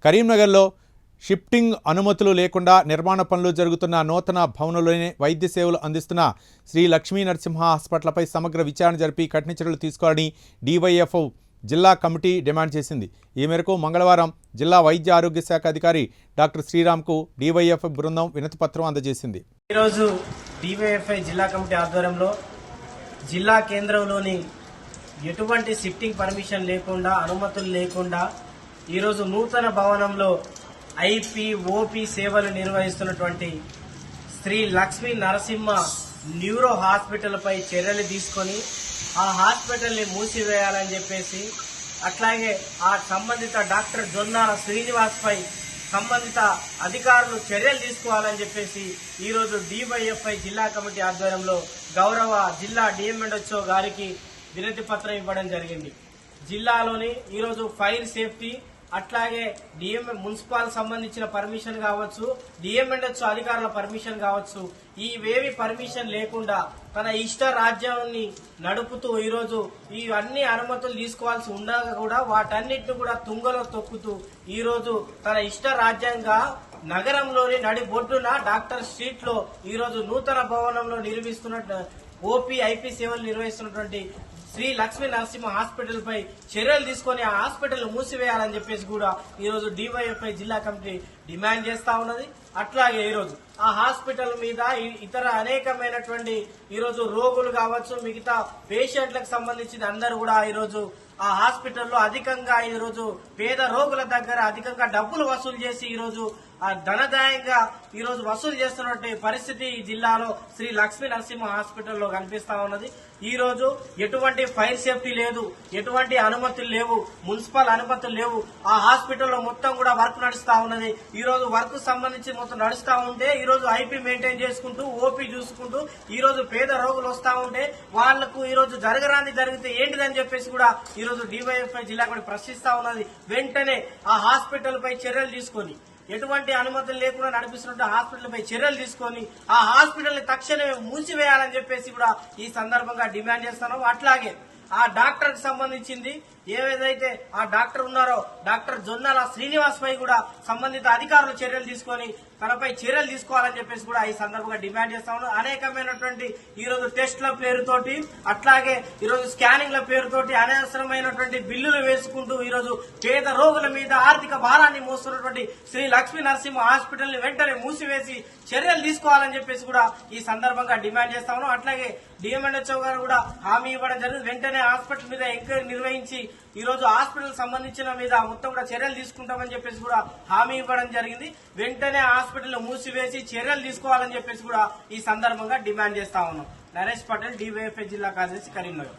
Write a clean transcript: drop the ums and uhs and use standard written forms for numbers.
కరీంనగర్లో షిఫ్టింగ్ అనుమతులు లేకుండా నిర్మాణ పనులు జరుగుతున్న నూతన భవనంలోనే వైద్య సేవలు అందిస్తున్న శ్రీ లక్ష్మీ నరసింహ హాస్పిటల్పై సమగ్ర విచారణ జరిపి కఠిన చర్యలు తీసుకోవాలని డివైఎఫ్ఐ జిల్లా కమిటీ డిమాండ్ చేసింది. ఈ మేరకు మంగళవారం జిల్లా వైద్య ఆరోగ్య శాఖ అధికారి డాక్టర్ శ్రీరామ్కు డివైఎఫ్ఐ బృందం వినతిపత్రం అందజేసింది. ఈరోజు డివైఎఫ్ఐ జిల్లా కమిటీ ఆధ్వర్యంలో జిల్లా కేంద్రంలోని ఎటువంటి షిఫ్టింగ్ పర్మిషన్ లేకుండా అనుమతులు లేకుండా ఈరోజు నూతన భవనంలో ఐపీ ఓపీ సేవలు నిర్వహిస్తున్నటువంటి శ్రీ లక్ష్మీ నరసింహ న్యూరో హాస్పిటల్పై చర్యలు తీసుకొని ఆ హాస్పిటల్ని మూసివేయాలని చెప్పేసి, అట్లాగే ఆ సంబంధిత డాక్టర్ జొన్నాల శ్రీనివాస్పై సంబంధిత అధికారులు చర్యలు తీసుకోవాలని చెప్పేసి ఈరోజు డివైఎఫ్ఐ జిల్లా కమిటీ ఆధ్వర్యంలో గౌరవ జిల్లా డిఎంఎండ్ఓ గారికి వినతి పత్రం ఇవ్వడం జరిగింది. జిల్లాలోని ఈరోజు ఫైర్ సేఫ్టీ, అట్లాగే మున్సిపల్ సంబంధించిన పర్మిషన్ కావచ్చు, డిఎంఎండ్ఓ అధికారుల పర్మిషన్ కావచ్చు, ఇవేవి పర్మిషన్ లేకుండా తన ఇష్ట రాజ్యాన్ని నడుపుతూ ఈరోజు ఈ అన్ని అనుమతులు తీసుకోవాల్సి ఉండగా కూడా వాటన్నిటిని కూడా తుంగలో తొక్కుతూ ఈరోజు తన ఇష్ట రాజ్యంగా నగరంలోని నడిబొడ్డున డాక్టర్ స్ట్రీట్ లో ఈరోజు నూతన భవనంలో నిర్మిస్తున్న ఓపీ ఐపీ సేవలు నిర్వహిస్తున్నటువంటి శ్రీ లక్ష్మీ నరసింహ హాస్పిటల్ పై చర్యలు తీసుకుని ఆ హాస్పిటల్ మూసివేయాలని చెప్పేసి కూడా ఈరోజు డివైఎఫ్ఐ జిల్లా కమిటీ డిమాండ్ చేస్తా ఉన్నది. అట్లాగే ఈరోజు ఆ హాస్పిటల్ మీద ఇతర అనేకమైనటువంటి ఈరోజు రోగులు కావచ్చు, మిగతా పేషెంట్లకు సంబంధించిన అందరూ కూడా ఈరోజు ఆ హాస్పిటల్లో అధికంగా ఈరోజు పేద రోగుల దగ్గర అధికంగా డబ్బులు వసూలు చేసి ఈరోజు ఆ ధనదాయంగా ఈరోజు వసూలు చేస్తున్నటువంటి పరిస్థితి ఈ జిల్లాలో శ్రీ లక్ష్మీ నరసింహ హాస్పిటల్లో కనిపిస్తా ఉన్నది. ఈ రోజు ఎటువంటి ఫైర్ సేఫ్టీ లేదు, ఎటువంటి అనుమతులు లేవు, మున్సిపల్ అనుమతులు లేవు. ఆ హాస్పిటల్లో మొత్తం కూడా వర్క్ నడుస్తా ఉన్నది. ఈ రోజు వర్క్ సంబంధించి మొత్తం నడుస్తా ఉంటే ఈ రోజు ఐపీ మెయింటైన్ చేసుకుంటూ ఓపీ చూసుకుంటూ ఈ రోజు పేద రోగులు వస్తా ఉంటే వాళ్లకు ఈ రోజు జరగరాంది జరిగితే ఏంటిదని చెప్పేసి కూడా ఈ రోజు డివైఎఫ్ఐ జిల్లా కూడా ప్రశ్నిస్తా ఉన్నది. వెంటనే ఆ హాస్పిటల్ పై చర్యలు తీసుకొని ఎటువంటి అనుమతులు లేకుండా నడిపిస్తున్న హాస్పిటల్ పై చర్యలు తీసుకొని ఆ హాస్పిటల్ ని తక్షణమే మూసివేయాలని చెప్పేసి కూడా ఈ సందర్భంగా డిమాండ్ చేస్తున్నాం. అట్లాగే ఆ డాక్టర్ కి సంబంధించింది ఏదైతే ఆ డాక్టర్ ఉన్నారో డాక్టర్ జొన్నాల శ్రీనివాస్ పై కూడా సంబంధిత అధికారులు చర్యలు తీసుకొని తనపై చర్యలు తీసుకోవాలని చెప్పేసి కూడా ఈ సందర్భంగా డిమాండ్ చేస్తా ఉన్నాం. అనేకమైనటువంటి ఈ రోజు టెస్టుల పేరుతోటి, అట్లాగే ఈరోజు స్కానింగ్ల పేరుతోటి అనవసరమైనటువంటి బిల్లులు వేసుకుంటూ ఈరోజు పేద రోగుల మీద ఆర్థిక భారాన్ని మోస్తున్నటువంటి శ్రీ లక్ష్మీ నరసింహ హాస్పిటల్ ని వెంటనే మూసివేసి చర్యలు తీసుకోవాలని చెప్పేసి కూడా ఈ సందర్భంగా డిమాండ్ చేస్తా ఉన్నాం. అట్లాగే డిఎంఎండ్ఓ గారు కూడా హామీ ఇవ్వడం జరిగింది. వెంటనే హాస్పిటల్ మీద ఎంక్వైరీ నిర్వహించి ఈ రోజు హాస్పిటల్ సంబంధించిన మీద మొత్తం కూడా చర్యలు తీసుకుంటామని చెప్పేసి కూడా హామీ ఇవ్వడం జరిగింది. వెంటనే హాస్పిటల్ మూసివేసి చర్యలు తీసుకోవాలని చెప్పేసి కూడా ఈ సందర్భంగా డిమాండ్ చేస్తా ఉన్నాం. నరేష్ పటేల్, డివైఎఫ్ఐ జిల్లా కార్యదర్శి, కరీంనగర్.